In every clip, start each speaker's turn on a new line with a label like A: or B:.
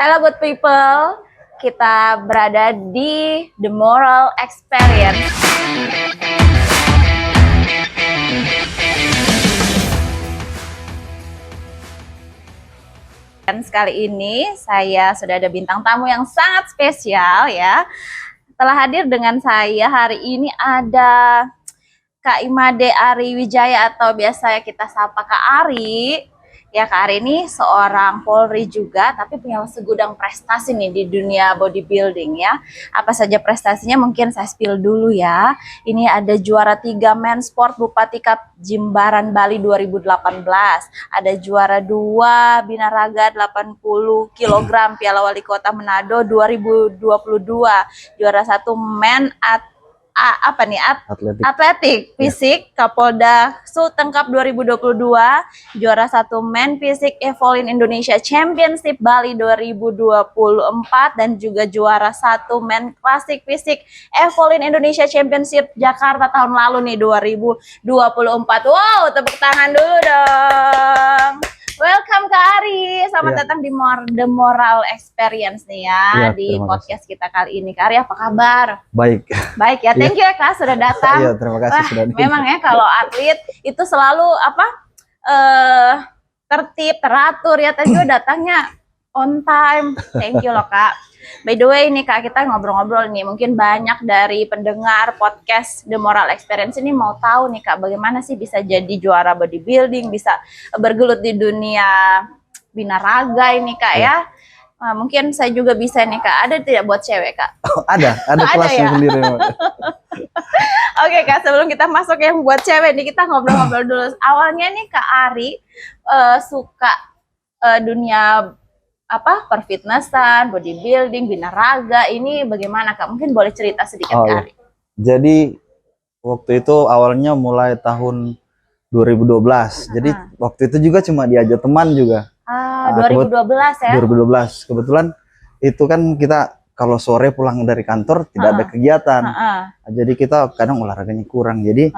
A: Halo good people, kita berada di The Moral Experience. Dan kali ini saya sudah ada bintang tamu yang sangat spesial ya. Telah hadir dengan saya hari ini ada Kak Imade Ari Wijaya atau biasa kita sapa Kak Ari. Ya, Kak Ari ini seorang Polri juga, tapi punya segudang prestasi nih di dunia bodybuilding ya. Apa saja prestasinya mungkin saya spill dulu ya. Ini ada juara 3 Men Sport Bupati Cup Jimbaran Bali 2018. Ada juara 2 Binaraga 80 kg Piala Wali Kota Manado 2022. Juara 1 Men Atletik Fisik Kapolda Sulteng Cup 2022, juara 1 Men Fisik Evolin Indonesia Championship Bali 2024, dan juga juara 1 Men Klasik Fisik Evolin Indonesia Championship Jakarta tahun lalu nih 2024. Wow, tepuk tangan dulu dong. Welcome Kak Ari, selamat datang di The Moral Experience nih ya, di podcast kita kali ini. Kak Ari, apa kabar?
B: Baik.
A: Baik ya, thank you ya Kak sudah datang.
B: Iya, terima kasih sudah datang.
A: Memang ya kalau atlet itu selalu tertib, teratur ya. Tadi juga datangnya on time. Thank you loh Kak. By the way nih Kak, kita ngobrol-ngobrol nih. Mungkin banyak dari pendengar podcast The Moral Experience ini mau tahu nih Kak, bagaimana sih bisa jadi juara bodybuilding, bisa bergelut di dunia binaraga ini Kak ya. Nah, mungkin saya juga bisa nih Kak. Ada tidak buat cewek Kak?
B: Oh, ada kelasnya ya? Sendiri.
A: Oke Kak, sebelum kita masuk yang buat cewek nih, kita ngobrol-ngobrol dulu. Awalnya nih Kak Ari suka dunia perfitnessan, bodybuilding, binaraga ini bagaimana Kak? Mungkin boleh cerita sedikit Kak Ari.
B: Jadi waktu itu awalnya mulai tahun 2012. Jadi waktu itu juga cuma diajak teman juga.
A: 2012 ya?
B: 2012. Kebetulan itu kan kita kalau sore pulang dari kantor tidak ada kegiatan. Jadi kita kadang olahraganya kurang. Jadi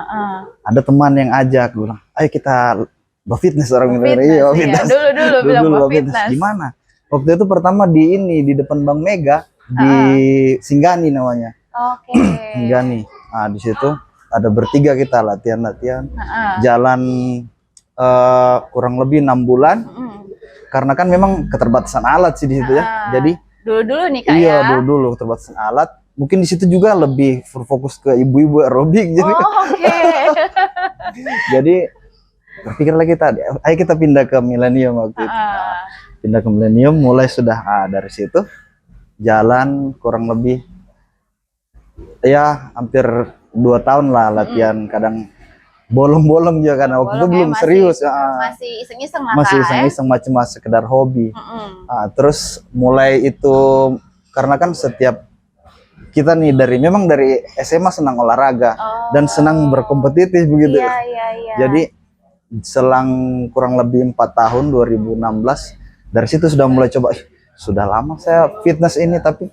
B: ada teman yang ajak, bilang, ayo kita fitness orang Indonesia.
A: Iya. Dulu bilang fitness.
B: Gimana? Waktu itu pertama di depan Bank Mega di Singgani namanya.
A: Oke.
B: Singgani. Nah, di situ ada bertiga kita latihan. Jalan kurang lebih 6 bulan. Karena kan memang keterbatasan alat sih di situ ya. Jadi
A: dulu nih Kak
B: ya. Iya, dulu keterbatasan alat. Mungkin di situ juga lebih berfokus ke ibu-ibu aerobik. Jadi jadi berpikirlah ayo kita pindah ke Millennium waktu itu. Pindah ke Millennium, mulai sudah dari situ jalan kurang lebih ya hampir 2 tahun lah latihan. Kadang bolong-bolong juga karena waktu itu belum serius.
A: Masih iseng-iseng lah.
B: Masih iseng-iseng macam sekedar hobi. Terus mulai itu karena kan setiap kita nih memang dari SMA senang olahraga dan senang berkompetitif begitu.
A: Iya.
B: Jadi selang kurang lebih 4 tahun 2016 dari situ sudah mulai coba, sudah lama saya fitness ini tapi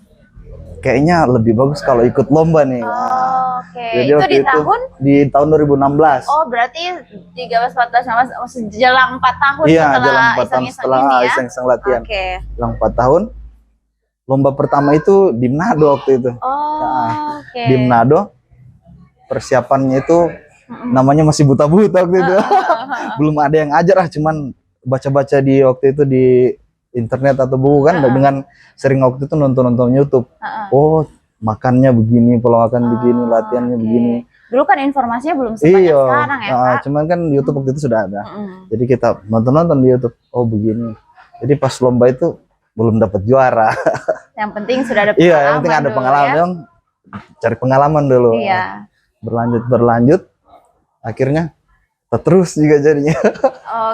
B: kayaknya lebih bagus kalau ikut lomba nih.
A: Jadi itu
B: di tahun 2016.
A: Oh, berarti 13, 14, 15 jelang 4 tahun
B: setelah iseng-iseng latihan. Jelang 4 tahun. Lomba pertama itu di Manado waktu itu. Di Manado. Persiapannya itu namanya masih buta-buta waktu itu. Belum ada yang ajar cuman baca-baca di waktu itu di internet atau buku kan, dengan sering waktu itu nonton YouTube. Oh, makannya begini, pola makan begini, latihannya begini.
A: Dulu kan informasinya belum sebanyak sekarang ya Kak.
B: Cuman kan YouTube waktu itu sudah ada. Jadi kita nonton di YouTube. Oh begini. Jadi pas lomba itu belum dapat juara.
A: Yang penting sudah ada pengalaman.
B: Iya, yang penting ada pengalaman. Yang cari pengalaman dulu.
A: Iya.
B: Berlanjut. Akhirnya terus juga jadinya.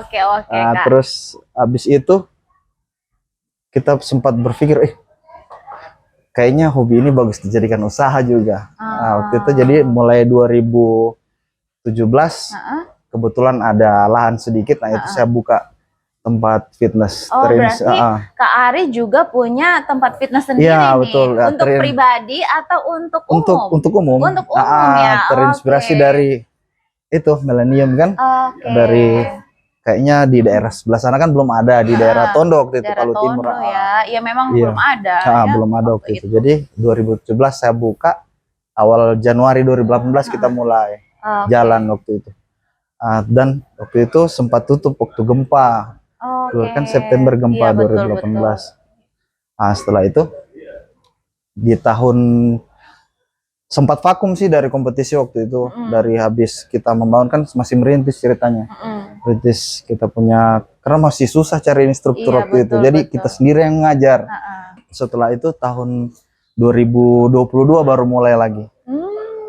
A: Oke Kak.
B: Terus habis itu kita sempat berpikir kayaknya hobi ini bagus dijadikan usaha juga. Waktu itu jadi mulai 2017 kebetulan ada lahan sedikit, itu saya buka tempat fitness.
A: Berarti Kak Ari juga punya tempat fitness sendiri nih.
B: Betul.
A: Untuk pribadi atau untuk umum?
B: Untuk umum.
A: Untuk umum ya.
B: Terinspirasi dari itu Millennium kan. Dari kayaknya di daerah sebelah sana kan belum ada, di daerah Tondo waktu itu, Palu Timur.
A: Ya memang belum ada.
B: Belum ada waktu itu. Jadi 2017 saya buka, awal Januari 2018 kita mulai jalan waktu itu. Dan waktu itu sempat tutup waktu gempa. Kan September gempa 2018. Setelah itu di tahun sempat vakum sih dari kompetisi waktu itu. Dari habis kita membangun kan masih merintis ceritanya. Merintis kita punya, karena masih susah cari instruktur waktu itu. Jadi kita sendiri yang ngajar. Setelah itu tahun 2022 baru mulai lagi.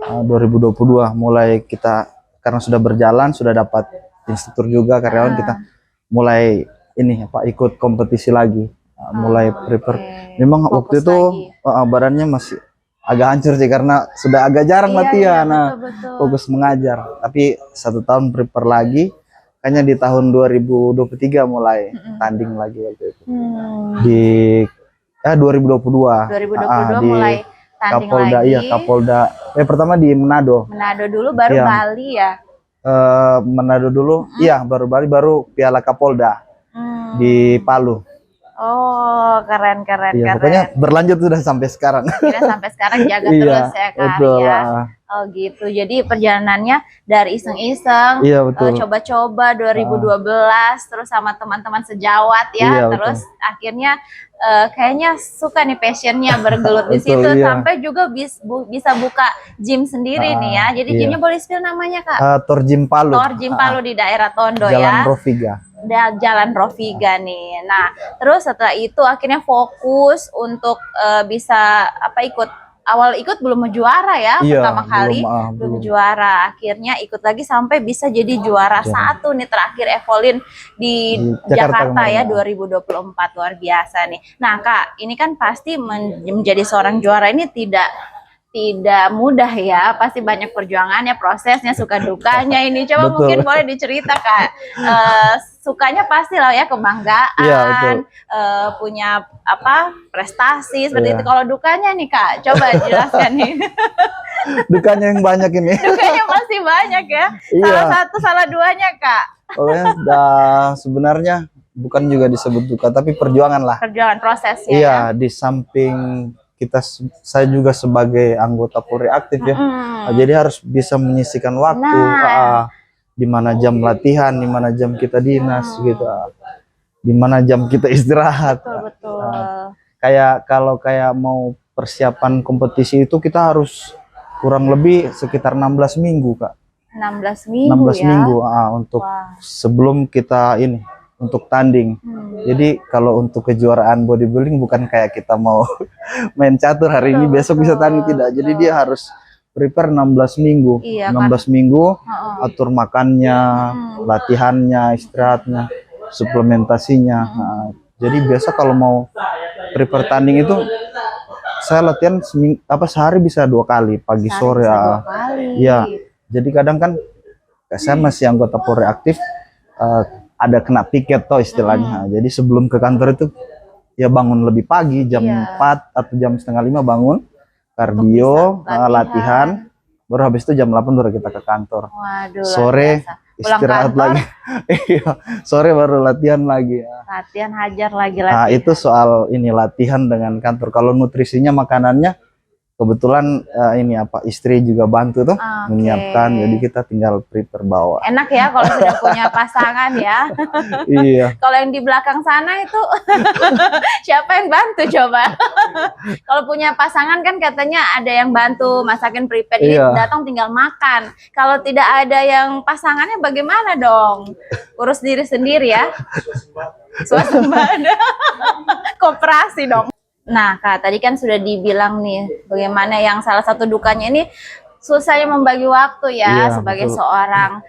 B: 2022 mulai kita, karena sudah berjalan, sudah dapat instruktur juga, karyawan, kita mulai ini ikut kompetisi lagi. Mulai prepare. Memang waktu itu badannya masih agak hancur sih karena sudah agak jarang latihan. Fokus mengajar. Tapi 1 tahun prepare lagi, kayaknya di tahun 2023 mulai tanding lagi waktu itu. Di 2022 di
A: mulai tanding
B: Kapolda
A: lagi.
B: Kapolda. Pertama di Manado.
A: Manado dulu baru Bali ya.
B: Manado dulu, baru Bali, baru Piala Kapolda di Palu.
A: Oh, keren.
B: Pokoknya berlanjut sudah sampai sekarang.
A: Sampai sekarang jaga terus ya Kak. Oh gitu. Jadi perjalanannya dari iseng-iseng, coba-coba 2012, terus sama teman-teman sejawat ya, terus akhirnya kayaknya suka nih, passionnya bergelut di situ, sampai juga bisa buka gym sendiri nih ya. Jadi gymnya boleh spill namanya Kak?
B: Tor Gym Palu.
A: Tor Gym Palu di daerah Tondo
B: Jalan Rofiga.
A: Jalan Rofiga nih. Nah, terus setelah itu akhirnya fokus untuk bisa ikut belum juara ya, pertama kali belum juara. Akhirnya ikut lagi sampai bisa jadi juara 1 nih terakhir Evolin di Jakarta ya 2024. Luar biasa nih. Nah Kak, ini kan pasti menjadi seorang juara ini tidak mudah ya, pasti banyak perjuangannya, prosesnya, suka dukanya ini. Coba mungkin boleh dicerita Kak. Sukanya pasti lah ya, kebanggaan, punya prestasi seperti itu. Kalau dukanya nih Kak, coba jelaskan nih.
B: Dukanya yang banyak ini.
A: Dukanya masih banyak ya. Salah satu, salah duanya Kak.
B: Pokoknya sebenarnya bukan juga disebut duka, tapi perjuangan lah.
A: Perjuangan, prosesnya.
B: Iya, di samping saya juga sebagai anggota Polri aktif ya. Jadi harus bisa menyisihkan waktu, di mana jam latihan, di mana jam kita dinas gitu, di mana jam kita istirahat.
A: Betul.
B: Kayak kalau mau persiapan kompetisi itu kita harus kurang lebih sekitar 16 minggu Kak.
A: 16 minggu
B: untuk sebelum kita untuk tanding. Jadi kalau untuk kejuaraan bodybuilding bukan kayak kita mau main catur hari ini besok bisa tanding, tidak. Jadi dia harus prepare 16 minggu. 16 minggu atur makannya, latihannya, istirahatnya, suplementasinya. Jadi biasa kalau mau prepare tanding itu saya latihan sehari bisa 2 kali, pagi sore ya. Jadi kadang kan saya masih anggota Polri aktif, ada kena piket toh istilahnya. Jadi sebelum ke kantor itu ya bangun lebih pagi, jam 4 atau jam setengah 5 bangun, kardio, latihan, baru habis itu jam 8 baru kita ke kantor.
A: Waduh,
B: sore istirahat lagi. Sore baru latihan lagi.
A: Latihan, hajar lagi latihan.
B: Itu soal latihan dengan kantor. Kalau nutrisinya, makanannya kebetulan istri juga bantu tuh menyiapkan, jadi kita tinggal prepare bawa.
A: Enak ya kalau sudah punya pasangan ya.
B: Iya.
A: Kalau yang di belakang sana itu siapa yang bantu coba? Kalau punya pasangan kan katanya ada yang bantu masakin prepare, jadi datang tinggal makan. Kalau tidak ada yang pasangannya bagaimana dong? Urus diri sendiri ya. Swasembada. Koperasi dong. Nah Kak, tadi kan sudah dibilang nih bagaimana yang salah satu dukanya ini susahnya membagi waktu ya, sebagai seorang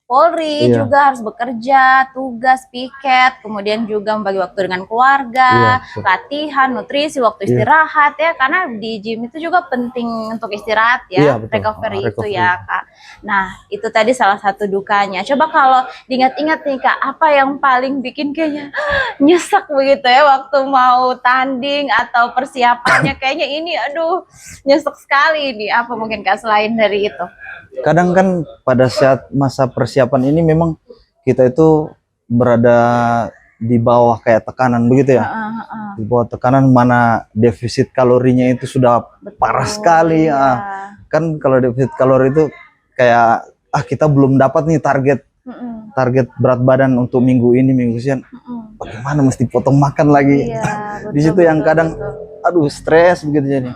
A: Polri, juga harus bekerja, tugas, piket, kemudian juga membagi waktu dengan keluarga, latihan, nutrisi, waktu istirahat ya, karena di gym itu juga penting untuk istirahat ya, recovery itu ya Kak. Nah itu tadi salah satu dukanya. Coba kalau diingat-ingat nih Kak, apa yang paling bikin kayaknya nyesek begitu ya waktu mau tanding atau persiapannya, kayaknya ini aduh nyesek sekali ini, apa mungkin Kak selain dari itu?
B: Kadang kan pada saat masa persiapan ini memang kita itu berada di bawah kayak tekanan begitu ya. Di bawah tekanan mana defisit kalorinya itu sudah parah sekali. Kan kalau defisit kalori itu kayak kita belum dapat nih target berat badan untuk minggu ini, minggu siang. Bagaimana mesti potong makan lagi. Di situ yang kadang aduh stres begitu jadi.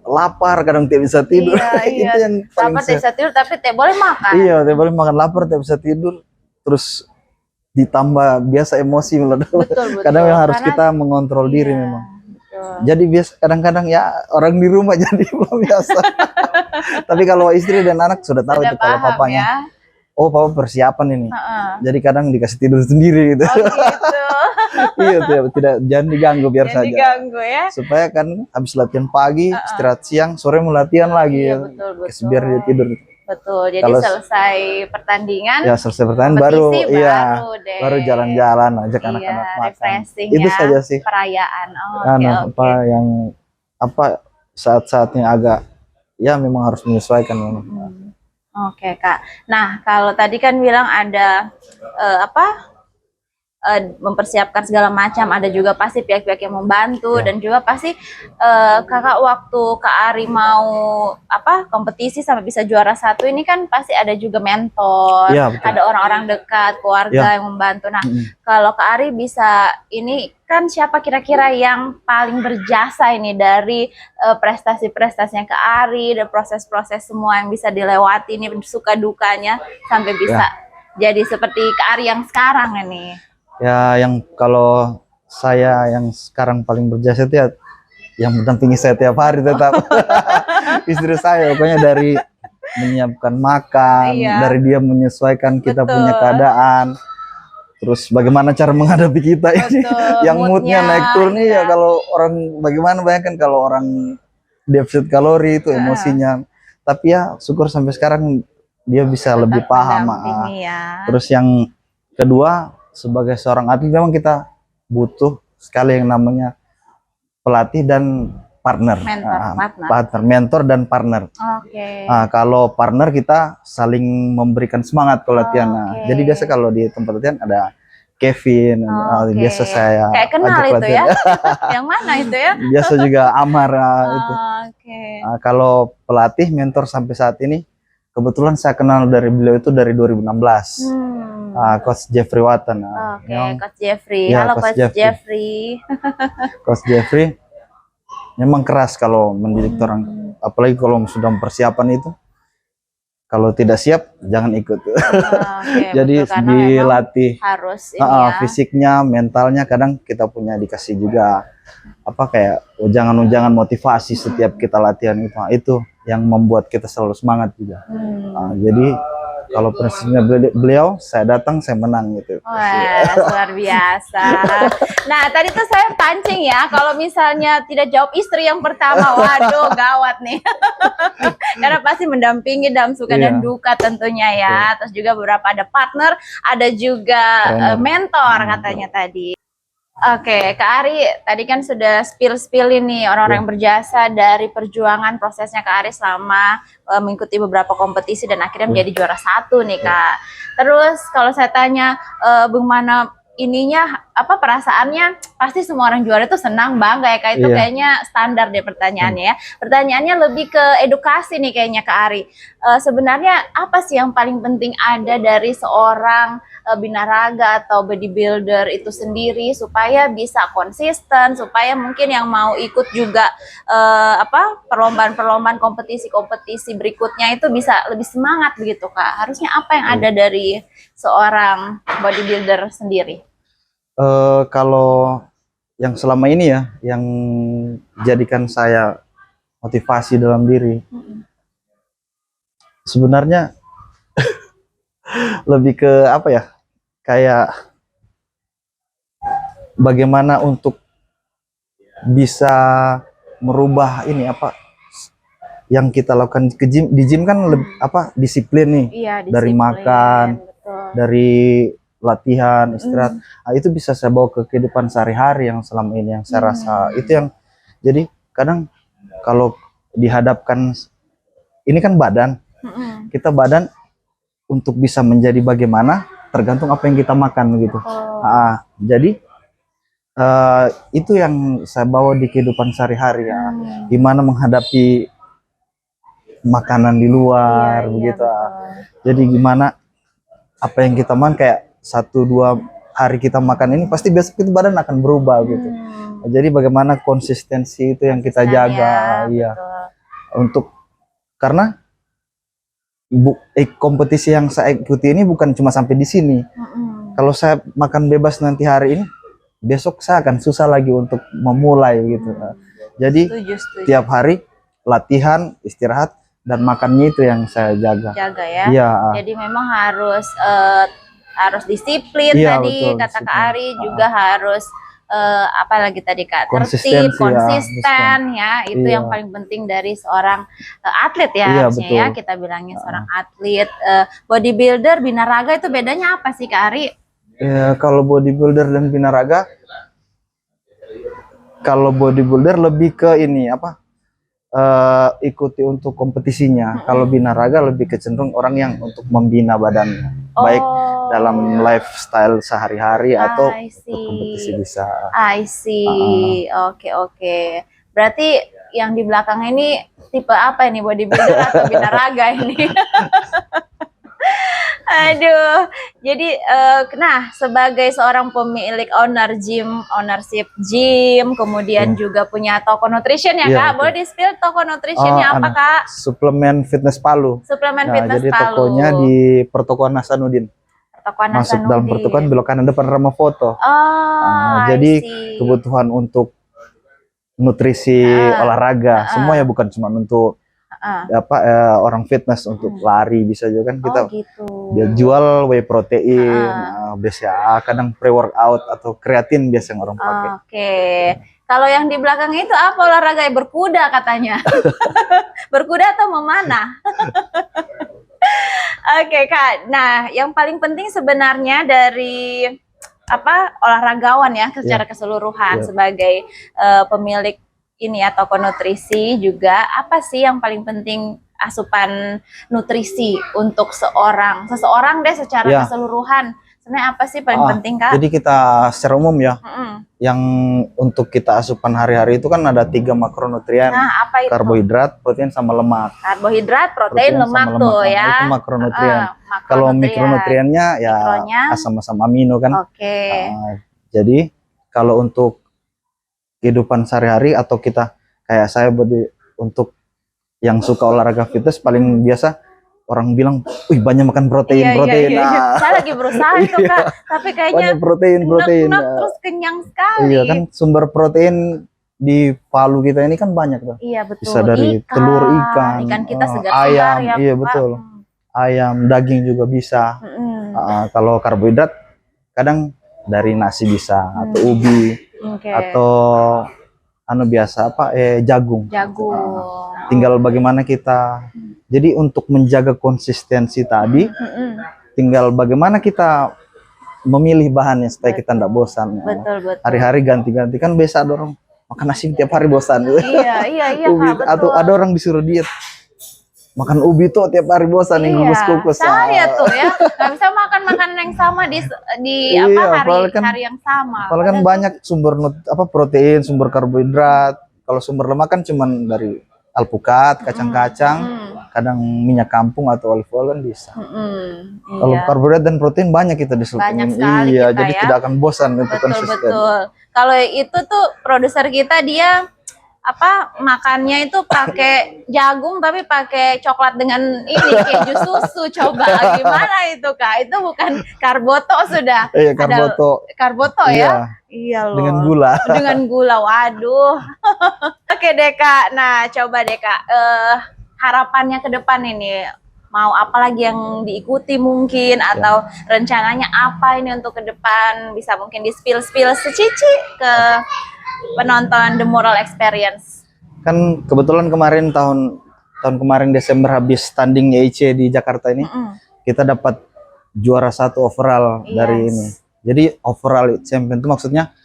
B: Lapar kadang tidak bisa tidur. Itu yang
A: lapar tidak bisa tidur tapi tidak boleh makan.
B: Iya, tidak boleh makan, lapar tidak bisa tidur. Terus ditambah biasa emosi meledak. Kadang yang harus kita mengontrol diri memang. Jadi biasa kadang-kadang ya orang di rumah jadi belum biasa. Tapi kalau istri dan anak sudah tahu itu kalau papanya. Oh, papa persiapan ini. Jadi kadang dikasih tidur sendiri gitu.
A: Oh gitu.
B: Iya, jangan diganggu biar saja.
A: Diganggu ya.
B: Supaya kan habis latihan pagi, istirahat siang, sore mau latihan lagi ya.
A: Betul.
B: Biar dia tidur.
A: Betul. Jadi kalau selesai pertandingan.
B: Ya, selesai pertandingan baru jalan-jalan ajak anak-anak makan.
A: Refreshing
B: itu
A: ya,
B: saja sih.
A: Perayaan.
B: Saat-saatnya agak ya memang harus menyesuaikan memang.
A: Oke, Kak. Nah, kalau tadi kan bilang ada mempersiapkan segala macam, ada juga pasti pihak-pihak yang membantu dan juga pasti kakak waktu Kak Ari mau kompetisi sampai bisa juara 1 ini kan pasti ada juga mentor, ada orang-orang dekat, keluarga yang membantu. Nah, kalau Kak Ari bisa ini kan siapa kira-kira yang paling berjasa ini dari prestasi-prestasinya Kak Ari dan proses-proses semua yang bisa dilewati ini suka dukanya sampai bisa jadi seperti Kak Ari yang sekarang ini.
B: Ya, yang kalau saya yang sekarang paling berjasa itu ya yang mendampingi saya tiap hari tetap istri saya, pokoknya dari menyiapkan makan, dari dia menyesuaikan kita punya keadaan, terus bagaimana cara menghadapi kita ini yang moodnya naik turun ya. Kalau orang bagaimana bayangkan kalau orang defisit kalori itu emosinya, tapi ya syukur sampai sekarang dia bisa lebih paham. Terus yang kedua, sebagai seorang atlet memang kita butuh sekali yang namanya pelatih dan partner. Mentor dan partner. Kalau partner kita saling memberikan semangat ke latihan. Jadi biasa kalau di tempat latihan ada Kevin, biasa saya
A: kayak kenal itu latihan. Yang mana itu ya?
B: Biasa juga Amar itu. Kalau pelatih mentor sampai saat ini kebetulan saya kenal dari beliau itu dari 2016. Coach Jeffrey Watton.
A: Coach Jeffrey. Halo Coach Jeffrey.
B: Coach Jeffrey memang keras kalau mendidik orang, apalagi kalau sudah persiapan itu. Kalau tidak siap jangan ikut. Jadi dilatih
A: harus
B: fisiknya, mentalnya, kadang kita punya dikasih juga kayak ujangan-ujangan motivasi setiap kita latihan itu yang membuat kita selalu semangat juga. Jadi kalau prinsipnya beliau, saya datang, saya menang gitu.
A: Wah, luar biasa. Nah, tadi tuh saya pancing ya, kalau misalnya tidak jawab istri yang pertama, waduh gawat nih. Karena pasti mendampingi dalam suka dan duka tentunya ya. Terus juga beberapa ada partner, ada juga mentor katanya tadi. Oke, Kak Ari, tadi kan sudah spill ini orang-orang yang berjasa dari perjuangan prosesnya Kak Ari selama mengikuti beberapa kompetisi dan akhirnya menjadi juara 1 nih Kak. Terus kalau saya tanya bagaimana ininya perasaannya, pasti semua orang juara itu senang, bangga ya Kak, itu kayaknya standar deh pertanyaannya ya. Pertanyaannya lebih ke edukasi nih kayaknya Kak Ari. Sebenarnya apa sih yang paling penting ada dari seorang binaraga atau bodybuilder itu sendiri supaya bisa konsisten, supaya mungkin yang mau ikut juga perlombaan-perlombaan kompetisi-kompetisi berikutnya itu bisa lebih semangat begitu Kak. Harusnya apa yang ada dari seorang bodybuilder sendiri?
B: Kalau yang selama ini ya, yang jadikan saya motivasi dalam diri, sebenarnya lebih ke kayak bagaimana untuk bisa merubah ini yang kita lakukan di gym kan lebih disiplin nih, dari makan, dari latihan, istirahat. Itu bisa saya bawa ke kehidupan sehari-hari yang selama ini yang saya rasa itu yang jadi kadang kalau dihadapkan ini kan badan, kita badan untuk bisa menjadi bagaimana tergantung apa yang kita makan gitu. Jadi itu yang saya bawa di kehidupan sehari-hari ya. Gimana menghadapi makanan di luar begitu. Jadi gimana apa yang kita makan, kayak 1-2 hari kita makan ini pasti besok itu badan akan berubah gitu. Jadi bagaimana konsistensi itu yang kita jaga ya. Untuk karena kompetisi yang saya ikuti ini bukan cuma sampai di sini. Kalau saya makan bebas nanti hari ini, besok saya akan susah lagi untuk memulai gitu. Jadi setuju. Tiap hari latihan, istirahat, dan makannya itu yang saya jaga.
A: Jaga ya.
B: Iya.
A: Jadi memang harus disiplin tadi
B: betul,
A: kata
B: disiplin.
A: Kak Ari, juga harus apalagi tadi Kak, tertib,
B: Konsistensi,
A: konsisten ya, itu yang paling penting dari seorang atlet ya, harusnya
B: betul.
A: ya kita bilangnya seorang atlet. Bodybuilder, binaraga itu bedanya apa sih Kak Ari?
B: Kalau bodybuilder dan binaraga, kalau bodybuilder lebih ke ini apa? Ikuti untuk kompetisinya. Kalau binaraga lebih kecenderung orang yang untuk membina badannya, baik dalam lifestyle sehari-hari atau untuk kompetisi bisa.
A: I see. Oke. Berarti yang di belakang ini tipe apa ini, bodybuilder atau binaraga ini? Aduh, jadi nah sebagai seorang pemilik ownership gym, kemudian juga punya toko nutrition ya Kak, boleh di-spill toko nutritionnya apa Kak?
B: Suplemen Fitness Palu.
A: Fitness
B: jadi
A: Palu.
B: Tokonya di Pertokoan Hasanuddin. Masuk dalam pertokoan belok kanan depan Rama Foto. Jadi kebutuhan untuk nutrisi, olahraga, semua ya, bukan cuma untuk orang fitness, untuk lari bisa juga kan kita dia jual whey protein, BCAA, kadang pre-workout atau kreatin biasa yang orang pakai.
A: Kalau yang di belakang itu apa olahraga? Berkuda katanya. Berkuda atau memanah? Oke Kak, nah yang paling penting sebenarnya dari olahragawan ya secara keseluruhan sebagai pemilik ini ya toko nutrisi juga, apa sih yang paling penting asupan nutrisi untuk seseorang deh secara keseluruhan? Sebenarnya apa sih paling penting Kak?
B: Jadi kita secara umum ya, yang untuk kita asupan hari-hari itu kan ada 3 makronutrien.
A: Nah, apa itu?
B: Karbohidrat, protein, sama lemak.
A: Karbohidrat, protein, lemak tuh ya.
B: Itu makronutrien. Kalau mikronutriennya ya asam-asam amino kan. Jadi kalau untuk kehidupan sehari-hari atau kita kayak saya untuk yang suka olahraga fitness, paling biasa orang bilang, wih banyak makan protein.
A: Saya lagi berusaha itu Kak, tapi kayaknya
B: protein.
A: terus kenyang sekali.
B: Iya kan, sumber protein di Palu kita ini kan banyak tuh.
A: Iya betul.
B: Bisa dari telur, ikan
A: kita segar
B: ayam,
A: ya,
B: iya betul. Ayam, daging juga bisa. Kalau karbohidrat kadang dari nasi bisa, atau ubi, atau biasa jagung. Tinggal bagaimana kita. Jadi untuk menjaga konsistensi tadi, tinggal bagaimana kita memilih bahannya supaya kita tidak bosan.
A: Betul.
B: Hari-hari ganti-ganti, kan biasa ada orang makan nasi tiap hari bosan.
A: Iya Kak, betul.
B: Atau ada orang disuruh diet, makan ubi tuh tiap hari bosan, nih kukus-kukus.
A: Saya tuh ya, nggak bisa makan makanan yang sama di hari yang sama.
B: Apalagi kan banyak sumber protein, sumber karbohidrat. Kalau sumber lemak kan cuman dari alpukat, kacang-kacang, kadang minyak kampung atau olive oil kan bisa. Kalau karbohidrat dan protein banyak kita di suplemen. Iya, jadi tidak akan bosan untuk konsisten.
A: Betul. Kalau itu tuh produser kita dia makannya itu pakai jagung tapi pakai coklat dengan ini keju susu. Coba gimana itu Kak? Itu bukan karboto sudah.
B: Iya, karboto
A: ya. Iya loh.
B: Dengan
A: gula. Waduh. Oke deh Kak. Nah, coba deh Kak, harapannya ke depan ini, mau apa lagi yang diikuti mungkin, atau rencananya apa ini untuk ke depan, bisa mungkin di spill secici ke penonton The Mural Experience.
B: Kan kebetulan kemarin tahun kemarin Desember habis tanding YIC di Jakarta ini, kita dapat juara 1 overall dari ini. Jadi overall champion itu maksudnya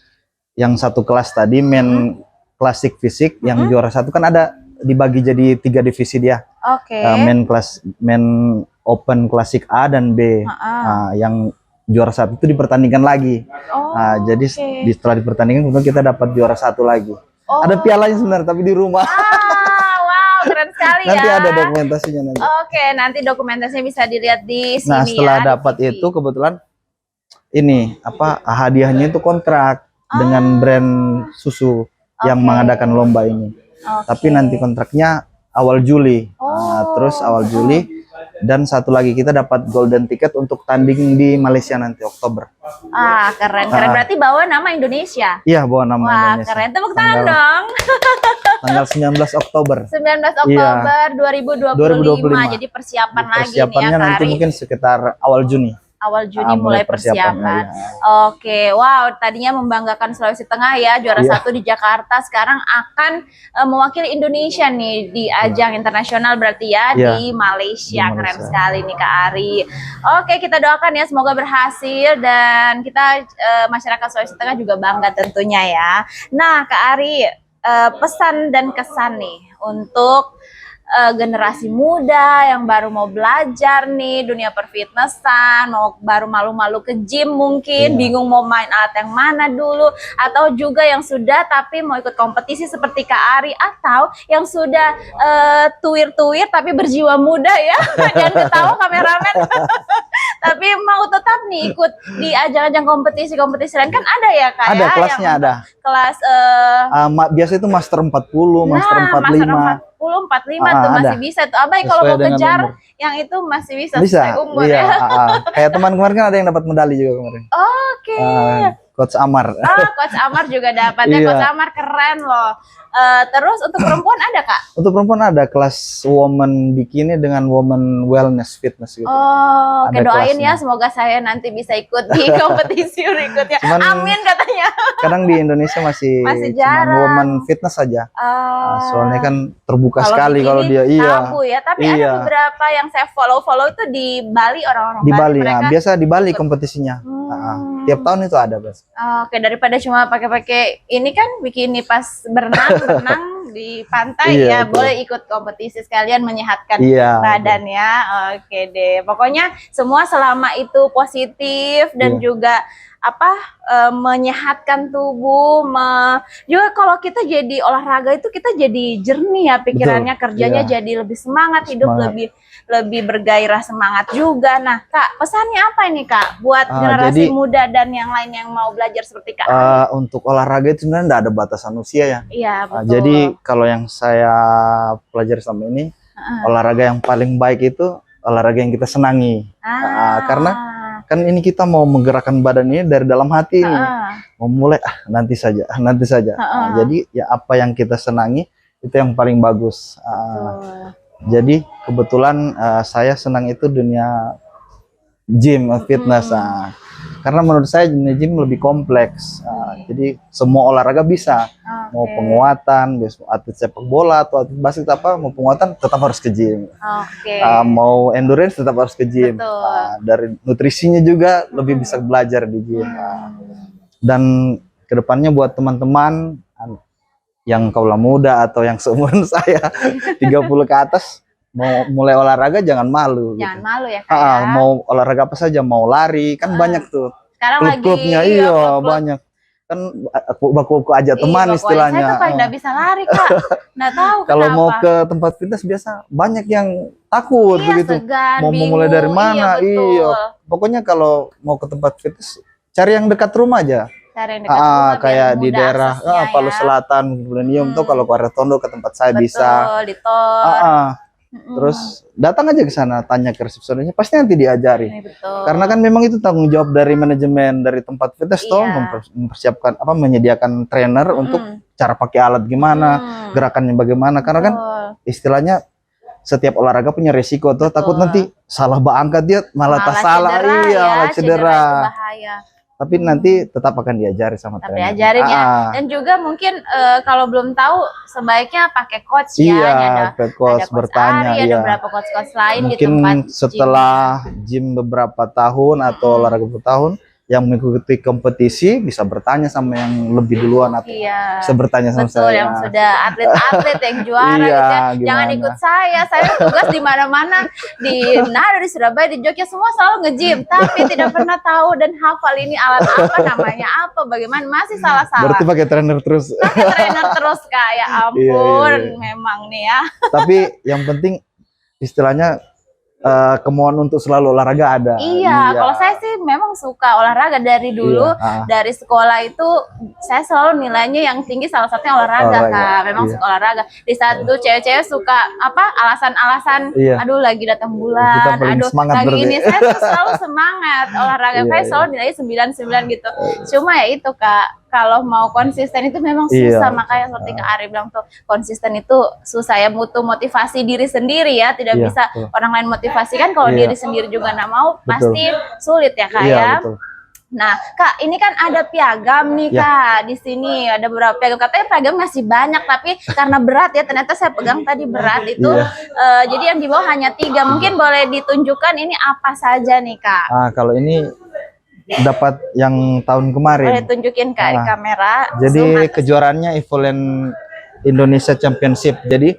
B: yang satu kelas tadi, men klasik fisik, yang juara 1 kan ada dibagi jadi 3 divisi dia. Men open klasik A dan B. Yang juara 1 itu dipertandingkan lagi. Nah, jadi setelah dipertandingkan kemudian kita dapat juara 1 lagi. Ada pialanya sebenarnya tapi di rumah.
A: Wow, keren sekali ya.
B: Nanti ada dokumentasinya nanti.
A: Oke, nanti dokumentasinya bisa dilihat di sini.
B: Nah, setelah dapat itu kebetulan ini apa hadiahnya itu kontrak dengan brand susu yang mengadakan lomba ini. Tapi nanti kontraknya awal Juli. Nah, terus awal Juli. Dan satu lagi kita dapat golden ticket untuk tanding di Malaysia nanti Oktober.
A: Keren. Berarti bawa nama Indonesia.
B: Iya, bawa nama Indonesia.
A: Keren. Tepuk tangan dong.
B: Tanggal 19 Oktober.
A: 19 Oktober 2025. Jadi persiapan lagi nih ya,
B: persiapannya nanti mungkin sekitar awal Juni.
A: Awal Juni mulai persiapan. Oke, wow, tadinya membanggakan Sulawesi Tengah ya, juara 1 di Jakarta, sekarang akan mewakili Indonesia nih di ajang internasional berarti ya di Malaysia. Keren sekali nih Kak Ari. Oke, kita doakan ya semoga berhasil dan kita masyarakat Sulawesi Tengah juga bangga tentunya ya. Nah, Kak Ari, pesan dan kesan nih untuk generasi muda yang baru mau belajar nih dunia perfitnessan, mau baru malu-malu ke gym mungkin, bingung mau main alat yang mana dulu, atau juga yang sudah tapi mau ikut kompetisi seperti Kak Ari, atau yang sudah tuir-tuir tapi berjiwa muda ya, jangan ketawa kameramen, tapi mau tetap nih ikut di ajang-ajang kompetisi lain kan ada ya Kak?
B: Ada kelasnya, ada kelas biasa itu master 40, master 45.
A: 45 tuh masih bisa tuh. Abai kalau mau kejar yang itu masih bisa sesuai umur ya.
B: Kayak teman kemarin kan ada yang dapat medali juga kemarin.
A: Oke.
B: Coach Amar.
A: Coach Amar juga dapat ya. Coach Amar keren loh. Terus untuk perempuan ada Kak? Untuk
B: perempuan ada kelas woman bikini dengan woman wellness fitness gitu.
A: Oke, doain ya semoga saya nanti bisa ikut di kompetisi berikutnya. Amin katanya.
B: Kadang di Indonesia masih jarang woman fitness saja. Soalnya kan terbuka sekali kalau dia
A: tabu ya, tapi ada beberapa yang saya follow itu di Bali, orang-orang
B: di Bali. Biasa di Bali kompetisinya. Tiap tahun itu ada, Bas.
A: Oke, daripada cuma pakai ini kan bikini pas berenang di pantai ya, boleh ikut kompetisi sekalian menyehatkan badan ya. Oke deh. Pokoknya semua selama itu positif dan juga menyehatkan tubuh, juga kalau kita jadi olahraga itu kita jadi jernih ya pikirannya, kerjanya jadi lebih semangat, hidup lebih bergairah, semangat juga. Nah Kak, pesannya apa ini Kak buat generasi muda dan yang lain yang mau belajar seperti Kak?
B: Untuk olahraga itu sebenarnya tidak ada batasan usia ya.
A: Iya betul.
B: Jadi kalau yang saya pelajari selama ini, olahraga yang paling baik itu olahraga yang kita senangi. Karena kan ini kita mau menggerakkan badan ini dari dalam hati ini, mau mulai nanti saja. Jadi ya apa yang kita senangi itu yang paling bagus. Jadi kebetulan saya senang itu dunia gym, fitness. Karena menurut saya dunia gym lebih kompleks. Jadi semua olahraga bisa, mau penguatan, atlet sepak bola atau atlet basket mau penguatan tetap harus ke gym. Mau endurance tetap harus ke gym. Dari nutrisinya juga lebih bisa belajar di gym. Dan kedepannya buat teman-teman yang kaula muda atau yang seumuran saya 30 ke atas, mau mulai olahraga jangan malu.
A: Jangan malu ya Kak.
B: Mau olahraga apa saja, mau lari kan banyak tuh.
A: Sekarang
B: klub-klubnya banyak. Kan baku aja teman istilahnya.
A: Saya tuh paling nggak bisa lari Kak. Nggak tahu
B: kalau mau ke tempat fitness biasa banyak yang takut begitu.
A: Segan,
B: mau mulai dari mana? Pokoknya kalau mau ke tempat fitness cari yang dekat rumah aja. Kayak di daerah Palu Selatan, Milenium tuh kalau ke arah Tondo ke tempat saya bisa.
A: Di Tor.
B: Terus datang aja ke sana, tanya ke resepsionisnya, pasti nanti diajari. Karena kan memang itu tanggung jawab dari manajemen dari tempat fitness toh, mempersiapkan menyediakan trainer untuk cara pakai alat gimana, gerakannya bagaimana. Karena kan istilahnya setiap olahraga punya resiko tuh, takut nanti salah angkat dia malah salah, malah cedera. Tapi nanti tetap akan diajari sama trainer.
A: Diajarin ya. Dan juga mungkin kalau belum tahu sebaiknya pakai coach
B: ya. Ada coach bertanya.
A: Ada beberapa coach lain
B: mungkin
A: di tempat
B: setelah gym beberapa tahun atau olahraga beberapa tahun, yang mengikuti kompetisi bisa bertanya sama yang lebih duluan atau bisa bertanya sama
A: betul,
B: saya.
A: yang sudah atlet-atlet yang juara gitu ya. Jangan ikut saya tugas di mana-mana, di Manado, di Surabaya, di Jogja, semua selalu nge-gym, tapi tidak pernah tahu dan hafal ini alat apa, namanya apa, bagaimana, masih salah-salah.
B: Berarti pakai trainer terus.
A: Pakai trainer terus Kak, ya ampun, memang nih ya.
B: Tapi yang penting istilahnya kemauan untuk selalu olahraga ada.
A: Iya, kalau saya sih memang suka olahraga dari dulu. Dari sekolah itu saya selalu nilainya yang tinggi, salah satunya olahraga Kak. Memang suka olahraga. Di saat itu cewek-cewek suka apa, alasan-alasan, aduh lagi datang bulan, aduh lagi ini, saya tuh selalu semangat olahraga. Saya selalu nilainya 99 gitu. Cuma ya itu Kak, kalau mau konsisten itu memang susah. Makanya seperti Kak Ari bilang tuh, konsisten itu susah ya, butuh motivasi diri sendiri ya, tidak bisa orang lain motivasi kan, kalau diri sendiri juga nggak mau, pasti sulit ya Kak ya. Nah Kak, ini kan ada piagam nih Kak, di sini ada beberapa piagam, katanya piagam masih banyak, tapi karena berat ya, ternyata saya pegang tadi berat itu, jadi yang di bawah hanya 3, mungkin boleh ditunjukkan ini apa saja nih Kak?
B: Kalau ini dapat yang tahun kemarin.
A: Boleh tunjukin Kak di kamera.
B: Jadi kejuaraannya Evolen Indonesia Championship. Jadi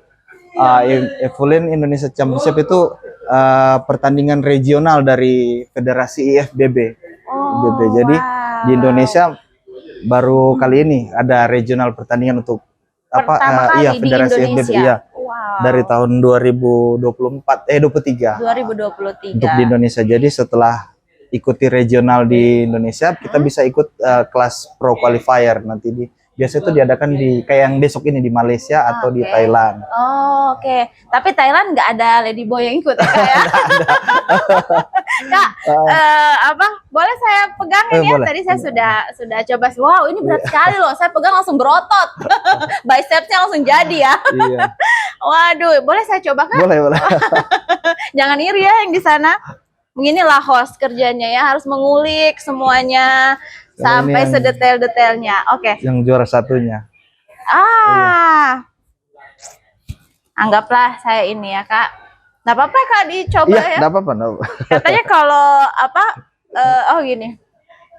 B: Evolen Indonesia Championship itu pertandingan regional dari Federasi IFBB. Jadi di Indonesia baru kali ini ada regional pertandingan untuk Federasi IFBB dari tahun 2023 untuk di Indonesia. Jadi setelah ikuti regional di Indonesia, kita bisa ikut kelas pro qualifier nanti biasa itu diadakan di kayak yang besok ini di Malaysia atau di Thailand.
A: Oke. Tapi Thailand nggak ada lady boy yang ikut ya Kak ya? Kak, boleh saya pegangin ya? Tadi saya sudah coba. Wow, ini berat sekali loh. Saya pegang langsung berotot. Bicepsnya langsung jadi ya. Waduh, boleh saya coba Kak?
B: Boleh.
A: Jangan iri ya yang di sana. Inilah host kerjanya ya, harus mengulik semuanya sampai sedetail-detailnya. Oke.
B: Yang juara satunya.
A: Anggaplah saya ini ya Kak. Nggak apa-apa Kak, dicoba ya.
B: Nggak apa-apa.
A: Katanya kalau gini.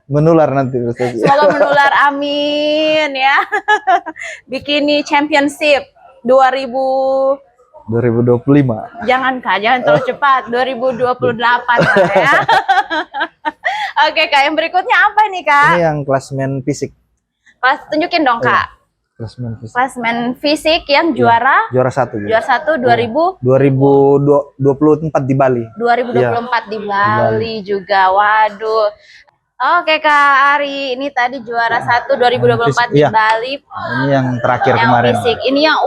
B: Menular nanti.
A: Semoga menular, amin ya. Bikini Championship
B: 2025.
A: Jangan Kak, jangan terlalu cepat. 2028 ya. Oke Kak, yang berikutnya apa nih Kak?
B: Ini yang klasmen fisik.
A: Tunjukin dong Kak. Klasmen fisik yang juara
B: satu.
A: Juara satu
B: 2024 di Bali.
A: 2024 di Bali juga. Waduh. Oke Kak Ari, ini tadi juara 1 2024 di Bali.
B: Ini yang terakhir kemarin.
A: Fisik. Ini yang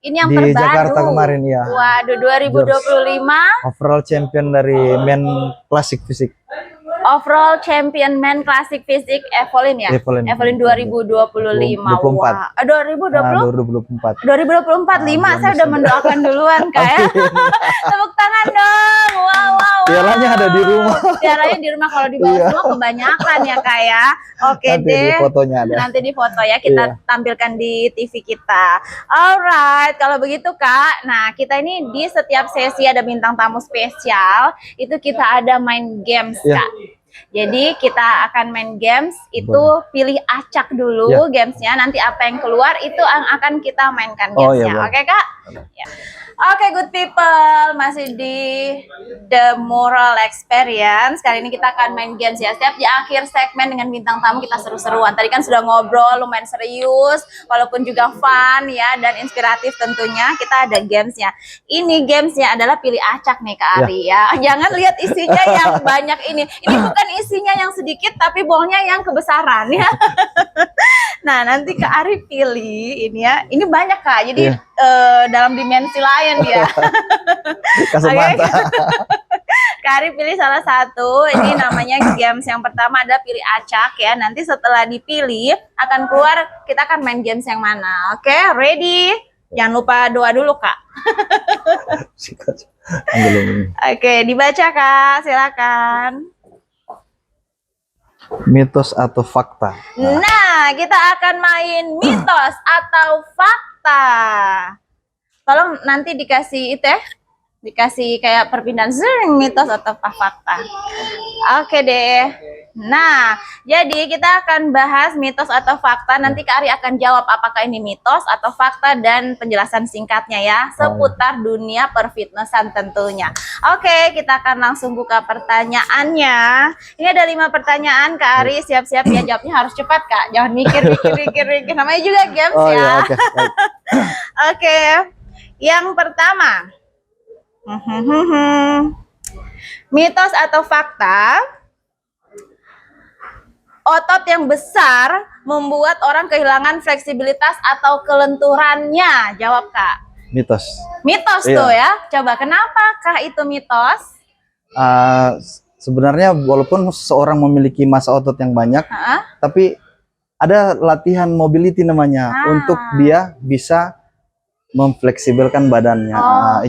A: ini yang
B: di
A: terbaru.
B: Jakarta kemarin ya.
A: Waduh, 2025
B: overall champion dari men klasik fisik.
A: Overall champion men klasik fisik Evolen ya. Evolen 2025.
B: 2024.
A: 2024. 5 saya udah mendoakan duluan Kak ya. Tepuk tangan dong. Wow.
B: Pialanya ada di rumah.
A: Pialanya di rumah, kalau di bawah semua kebanyakan ya Kak ya. Oke
B: nanti
A: deh.
B: Di fotonya ada.
A: Nanti di foto ya, kita tampilkan di TV kita. Alright, kalau begitu Kak. Nah, kita ini di setiap sesi ada bintang tamu spesial. Itu kita ada main games Kak. Jadi kita akan main games itu, pilih acak dulu gamesnya, nanti apa yang keluar itu yang akan kita mainkan gamesnya. Oke Kak? Ya. Oke, good people, masih di The Moral Experience. Kali ini kita akan main games ya. Setiap di akhir segmen dengan bintang tamu kita seru-seruan. Tadi kan sudah ngobrol lumayan serius, walaupun juga fun ya, dan inspiratif tentunya. Kita ada gamesnya. Ini gamesnya adalah pilih acak nih Kak Ari ya. Jangan lihat isinya yang banyak ini. Ini bukan isinya yang sedikit, tapi bolnya yang kebesaran ya. Nah, nanti Kak Ari pilih ini ya. Ini banyak Kak, jadi dalam dimensi lain ya.
B: Kesempatan.
A: Kak Ari pilih salah satu. Ini namanya games yang pertama ada pilih acak ya. Nanti setelah dipilih akan keluar, kita akan main games yang mana. Oke, ready? Jangan lupa doa dulu Kak. Oke, dibaca Kak, silakan.
B: Mitos atau fakta?
A: Nah, kita akan main mitos atau fakta. Tolong nanti dikasih itu ya, Dikasih kayak perpindahan mitos atau fakta. Oke deh. Nah, jadi kita akan bahas mitos atau fakta. Nanti Kak Ari akan jawab apakah ini mitos atau fakta dan penjelasan singkatnya ya, seputar dunia perfitnessan tentunya. Oke, kita akan langsung buka pertanyaannya. Ini ada 5 pertanyaan, Kak Ari. Siap-siap ya, jawabnya harus cepat, Kak. Jangan mikir. Namanya juga games ya.
B: Okay.
A: Oke. Yang pertama. Mitos atau fakta, otot yang besar membuat orang kehilangan fleksibilitas atau kelenturannya. Jawab, Kak.
B: Mitos.
A: Mitos tuh ya. Coba kenapakah itu mitos?
B: Sebenarnya walaupun seseorang memiliki massa otot yang banyak, tapi ada latihan mobility namanya untuk dia bisa memfleksibelkan badannya.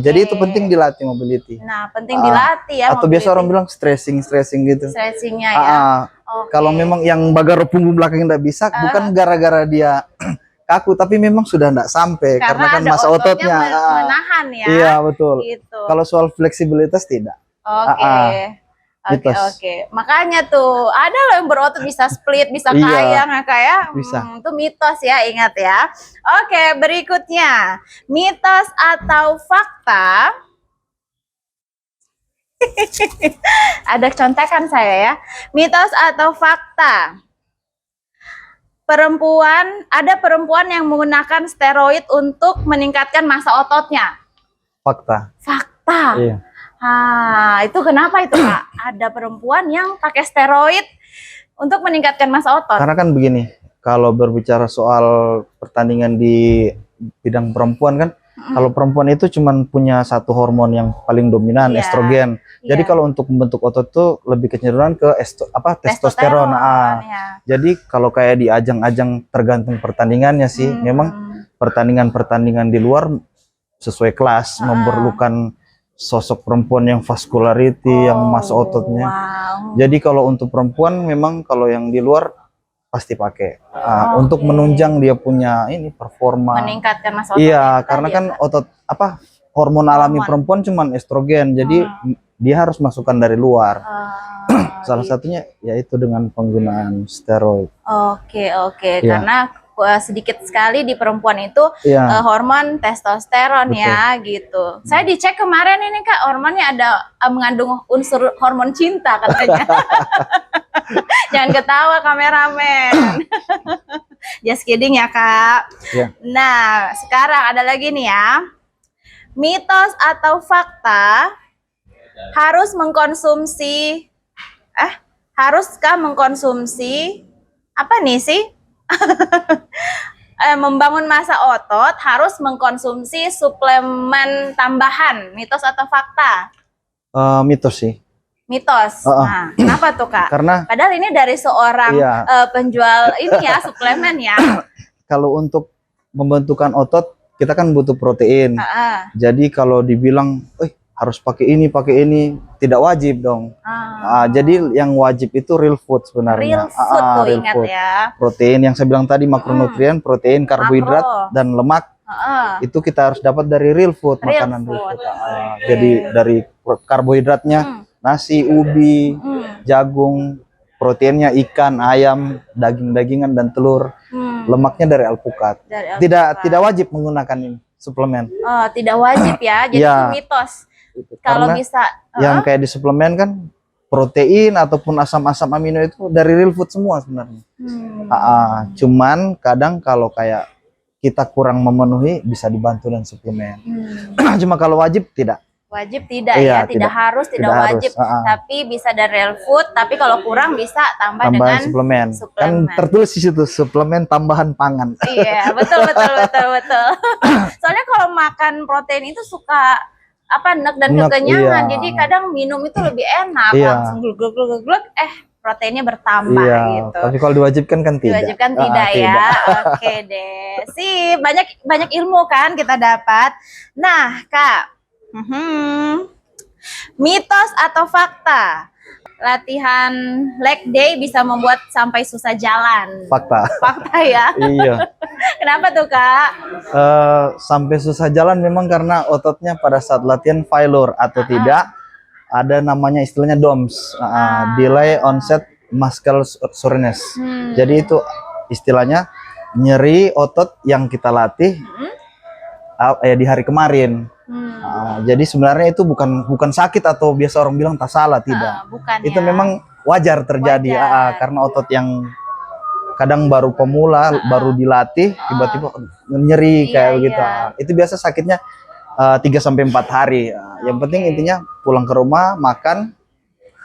B: Jadi itu penting dilatih mobility.
A: Nah, penting dilatih ya.
B: Atau biasa orang bilang stretching gitu.
A: Stretchingnya ya.
B: Kalau memang yang bagar punggung belakang tidak bisa, bukan gara-gara dia kaku, tapi memang sudah tidak sampai karena kan massa ototnya
A: menahan ya.
B: Iya betul.
A: Gitu.
B: Kalau soal fleksibilitas tidak.
A: Oke. Makanya tuh ada loh yang berotot bisa split, bisa kayang, kayak itu mitos ya, ingat ya. Oke, berikutnya mitos atau fakta. Ada contekan saya ya. Mitos atau fakta. Ada perempuan yang menggunakan steroid untuk meningkatkan massa ototnya.
B: Fakta.
A: Iya. Itu kenapa itu, Kak? Ada perempuan yang pakai steroid untuk meningkatkan massa otot.
B: Karena kan begini, kalau berbicara soal pertandingan di bidang perempuan kan, kalau perempuan itu cuma punya satu hormon yang paling dominan, estrogen. Jadi kalau untuk membentuk otot tuh lebih kecenderungan ke testosteron. Jadi kalau kayak di ajang-ajang tergantung pertandingannya sih, memang pertandingan-pertandingan di luar sesuai kelas memerlukan sosok perempuan yang vascularity, yang massa ototnya. Jadi kalau untuk perempuan memang kalau yang di luar pasti pakai untuk menunjang dia punya ini performa,
A: meningkatkan massa otot.
B: Iya, karena kan otot hormon alami perempuan cuman estrogen, jadi dia harus masukkan dari luar. Salah satunya yaitu dengan penggunaan steroid.
A: Oke. Karena sedikit sekali di perempuan itu hormon testosteron. Betul. Ya gitu. Saya dicek kemarin ini, Kak, hormonnya ada mengandung unsur hormon cinta katanya. Jangan ketawa kameramen. Just kidding ya, Kak. Nah, sekarang ada lagi nih ya. Mitos atau fakta, haruskah mengkonsumsi apa nih sih? Membangun massa otot harus mengkonsumsi suplemen tambahan. Mitos atau fakta?
B: Mitos sih.
A: Mitos. Nah, kenapa tuh, Kak?
B: Karena
A: padahal ini dari seorang penjual ini ya, suplemen ya.
B: Kalau untuk membentukkan otot kita kan butuh protein. Jadi kalau dibilang harus pakai ini, tidak wajib dong. Jadi yang wajib itu real food sebenarnya.
A: Real food tuh, ingat food. Ya.
B: Protein yang saya bilang tadi, makronutrien, protein, karbohidrat, dan lemak. Itu kita harus dapat dari real food, makanan real food. Jadi dari karbohidratnya nasi, ubi, jagung, proteinnya ikan, ayam, daging-dagingan, dan telur. Lemaknya dari alpukat. Tidak wajib menggunakan ini suplemen.
A: Tidak wajib ya. Jadi itu mitos. Kalau bisa
B: yang kayak di suplemen kan protein ataupun asam-asam amino itu dari real food semua sebenarnya. Cuman kadang kalau kayak kita kurang memenuhi bisa dibantu dengan suplemen. Cuma kalau wajib tidak.
A: Wajib tidak ya, tidak harus, tidak wajib. Tapi bisa dari real food, tapi kalau kurang bisa tambah dengan suplemen.
B: Kan tertulis di situ suplemen tambahan pangan.
A: Iya, betul. Soalnya kalau makan protein itu suka nek dan kekenyangan. Jadi kadang minum itu lebih enak, langsung gluk, proteinnya bertambah gitu.
B: Tapi kalau diwajibkan kan tidak.
A: Diwajibkan tidak ya. Oke deh. Sih, banyak ilmu kan kita dapat. Nah, Kak, mitos atau fakta, latihan leg day bisa membuat sampai susah jalan?
B: Fakta.
A: Fakta ya.
B: Iya.
A: Kenapa tuh Kak?
B: Sampai susah jalan memang karena ototnya pada saat latihan failure atau tidak ada namanya istilahnya DOMS, delay onset muscle soreness. Jadi itu istilahnya nyeri otot yang kita latih di hari kemarin. Jadi sebenarnya itu bukan sakit atau biasa orang bilang tak salah, tidak.
A: Bukan,
B: itu
A: ya.
B: Memang wajar terjadi karena otot yang kadang baru pemula, baru dilatih, tiba-tiba nyeri kayak begitu. Itu biasa sakitnya 3-4 hari. Yang penting intinya pulang ke rumah, makan,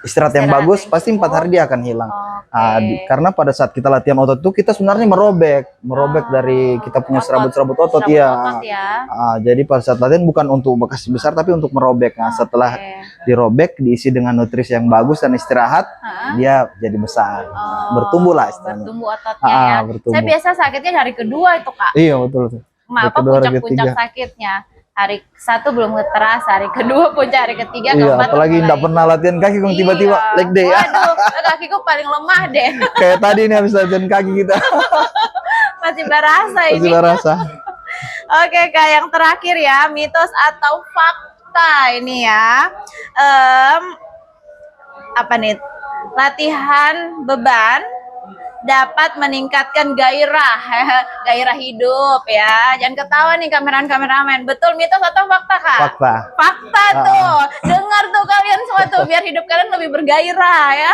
B: istirahat yang bagus, pasti 4 hari dia akan hilang. Karena pada saat kita latihan otot itu kita sebenarnya merobek dari kita punya serabut-serabut otot ya. Jadi pada saat latihan bukan untuk bekas besar tapi untuk merobek. Nah, setelah dirobek diisi dengan nutrisi yang bagus dan istirahat, dia jadi besar. Bertumbuh lah istilahnya.
A: Bertumbuh ototnya ya.
B: Bertumbuh.
A: Saya biasa sakitnya hari kedua itu Kak.
B: Iya betul.
A: Apa puncak-puncak sakitnya? Hari 1 belum terasa, hari kedua puncak, hari ketiga, keempat.
B: Apalagi nggak pernah latihan kaki, tiba-tiba leg day ya.
A: Waduh, kakiku paling lemah deh.
B: Kayak tadi nih habis latihan kaki kita.
A: Masih berasa ini.
B: Masih berasa.
A: Oke Kak, yang terakhir ya, mitos atau fakta ini ya. Apa nih? Latihan beban dapat meningkatkan gairah hidup ya. Jangan ketawa nih kameramen. Betul mitos atau fakta Kak? Fakta tuh. Dengar tuh kalian semua tuh, biar hidup kalian lebih bergairah ya.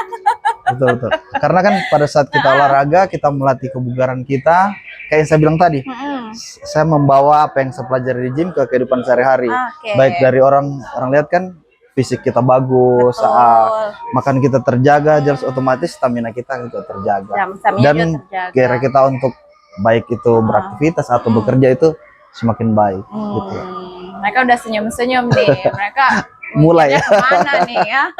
B: Betul. Karena kan pada saat kita olahraga, kita melatih kebugaran kita. Kayak yang saya bilang tadi, saya membawa apa yang saya pelajari di gym ke kehidupan sehari-hari. Baik dari orang lihat kan fisik kita bagus, makan kita terjaga, jelas otomatis stamina kita juga terjaga. Dan gairah kita untuk baik itu beraktivitas atau bekerja itu semakin baik. Gitu.
A: Mereka udah senyum-senyum nih, mereka
B: mulai
A: kemana nih ya.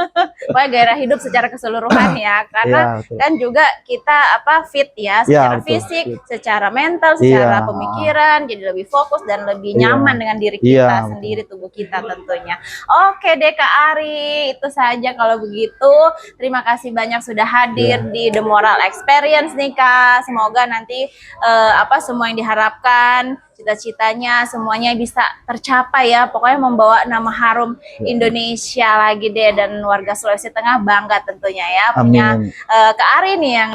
A: Pokoknya gairah hidup secara keseluruhan ya, karena kan juga kita fit ya, secara fisik, secara mental, secara pemikiran, jadi lebih fokus dan lebih nyaman dengan diri kita sendiri, tubuh kita tentunya. Oke deh Kak Ari, itu saja kalau begitu. Terima kasih banyak sudah hadir di The Moral Experience nih Kak. Semoga nanti semua yang diharapkan, cita-citanya semuanya bisa tercapai ya. Pokoknya membawa nama harum Indonesia lagi deh, dan warga Sulawesi Tengah bangga tentunya ya punya Kak Ari nih yang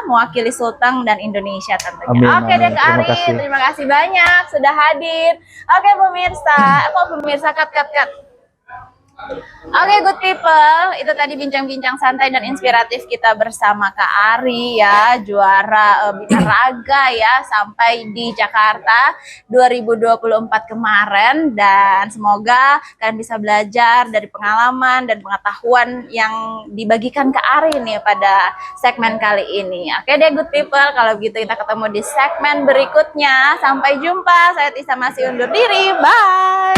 A: mewakili Sulteng dan Indonesia tentunya. Oke deh Kak Ari, terima kasih banyak sudah hadir. Oke pemirsa, cut. Oke, good people, itu tadi bincang-bincang santai dan inspiratif kita bersama Kak Ari ya, juara bina raga ya sampai di Jakarta 2024 kemarin, dan semoga kalian bisa belajar dari pengalaman dan pengetahuan yang dibagikan Kak Ari nih pada segmen kali ini. Oke deh good people, kalau begitu kita ketemu di segmen berikutnya. Sampai jumpa, saya Tisa masih undur diri, bye.